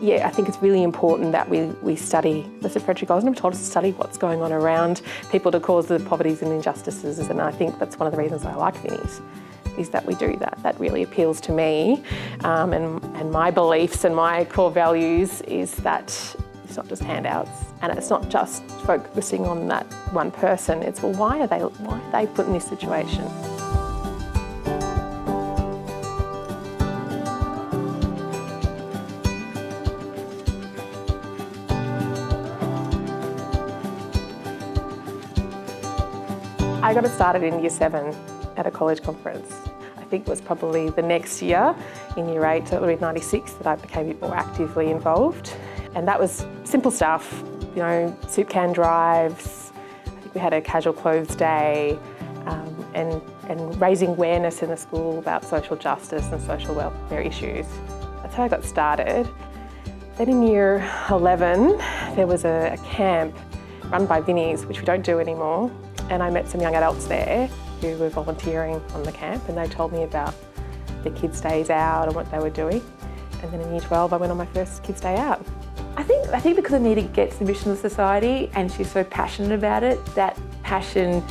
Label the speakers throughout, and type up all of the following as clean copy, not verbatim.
Speaker 1: Yeah, I think it's really important that we study. Lisa Frederick Osnam told us to study what's going on around people to cause the poverties and injustices, and I think that's one of the reasons I like Vinnie's, is that we do that. That really appeals to me, and my beliefs and my core values is that it's not just handouts, and it's not just focusing on that one person. It's, well, why are they put in this situation? I got it started in Year 7 at a college conference. I think it was probably the next year, in Year 8, so it would be 96, that I became a bit more actively involved. And that was simple stuff, you know, soup can drives. I think we had a casual clothes day, and raising awareness in the school about social justice and social welfare issues. That's how I got started. Then in Year 11, there was a camp run by Vinnie's, which we don't do anymore. And I met some young adults there who were volunteering on the camp, and they told me about their kids' days out and what they were doing. And then in Year 12, I went on my first kids' day out.
Speaker 2: I think because Anita gets the mission of society and she's so passionate about it, that passion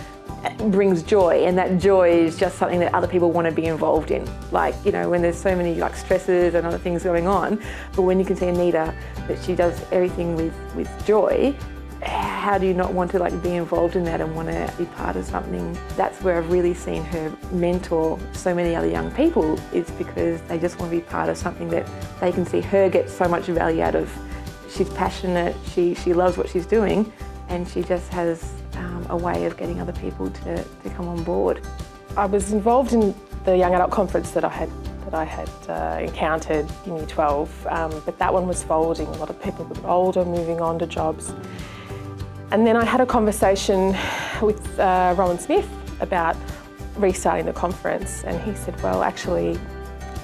Speaker 2: brings joy, and that joy is just something that other people want to be involved in. Like, you know, when there's so many like stresses and other things going on, but when you can see Anita, that she does everything with joy, how do you not want to like be involved in that and want to be part of something? That's where I've really seen her mentor so many other young people, is because they just want to be part of something that they can see her get so much value out of. She's passionate, she loves what she's doing, and she just has a way of getting other people to come on board.
Speaker 1: I was involved in the young adult conference that I had encountered in Year 12, but that one was folding. A lot of people were older, moving on to jobs. And then I had a conversation with Rowan Smith about restarting the conference, and he said, well, actually,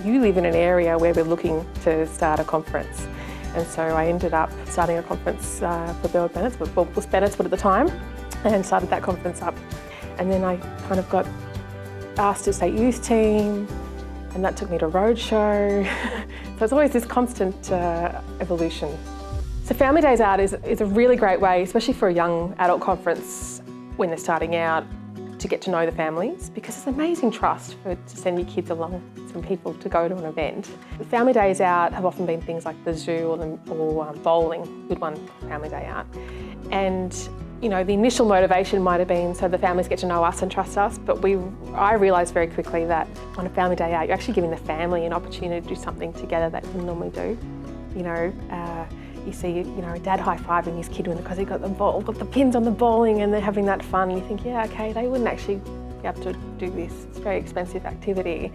Speaker 1: you live in an area where we're looking to start a conference. And so I ended up starting a conference for Bill Bennett's, well, was Bennett's at the time, and started that conference up. And then I kind of got asked to state youth team, and that took me to Roadshow. So it's always this constant evolution. So Family Days Out is a really great way, especially for a young adult conference when they're starting out, to get to know the families, because it's amazing trust to send your kids along, some people to go to an event. The Family Days Out have often been things like the zoo or bowling, good one, Family Day Out. And you know, the initial motivation might have been so the families get to know us and trust us, but I realised very quickly that on a Family Day Out, you're actually giving the family an opportunity to do something together that they normally do. You know, you see, you know, a dad high-fiving his kid because he got the pins on the bowling, and they're having that fun. And you think, yeah, okay, they wouldn't actually be able to do this. It's a very expensive activity,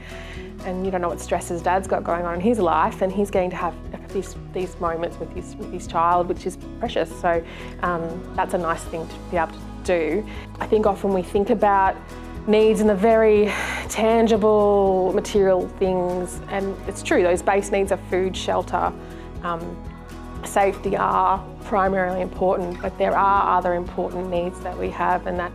Speaker 1: and you don't know what stresses dad's got going on in his life, and he's going to have these moments with his child, which is precious. So that's a nice thing to be able to do. I think often we think about needs in the very tangible, material things, and it's true, those base needs of food, shelter, safety are primarily important, but there are other important needs that we have, and that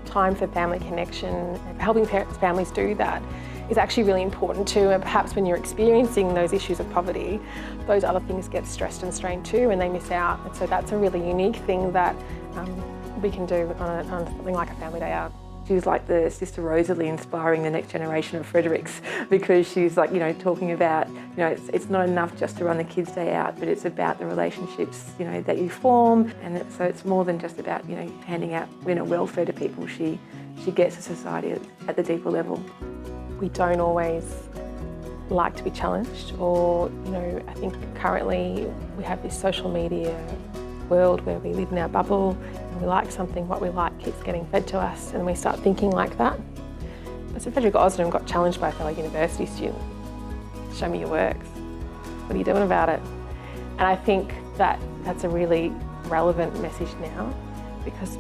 Speaker 1: time for family connection, helping families do that is actually really important too. And perhaps when you're experiencing those issues of poverty, those other things get stressed and strained too, and they miss out. And so that's a really unique thing that we can do on something like a Family Day Out.
Speaker 2: She's like the Sister Rosalie inspiring the next generation of Fredericks, because she's like, you know, talking about, you know, it's not enough just to run the kids' day out, but it's about the relationships, you know, that you form. And so it's more than just about, you know, handing out, you know, welfare to people. She gets to society at the deeper level.
Speaker 1: We don't always like to be challenged, or, you know, I think currently we have this social media world where we live in our bubble, and we like something, what we like keeps getting fed to us, and we start thinking like that. So Frederick Osnam got challenged by a fellow university student. Show me your works. What are you doing about it? And I think that that's a really relevant message now, because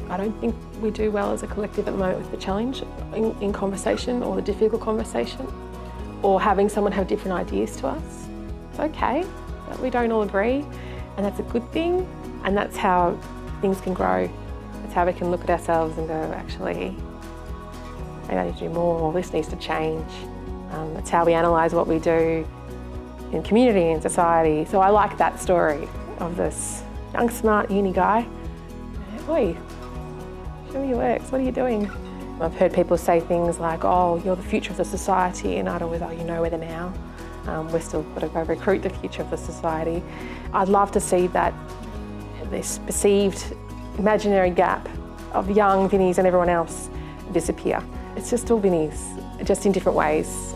Speaker 1: I don't think we do well as a collective at the moment with the challenge in conversation, or the difficult conversation, or having someone have different ideas to us. It's okay that we don't all agree, and that's a good thing, and that's how things can grow. That's how we can look at ourselves and go, actually, maybe I need to do more, or this needs to change. That's how we analyse what we do. in community and society. So I like that story of this young, smart uni guy. Oi, show me your works, what are you doing? I've heard people say things like, oh, you're the future of the society, and I'd always, oh, you know, we're there now. We're still got to go recruit the future of the society. I'd love to see that this perceived imaginary gap of young Vinnies and everyone else disappear. It's just all Vinnies, just in different ways.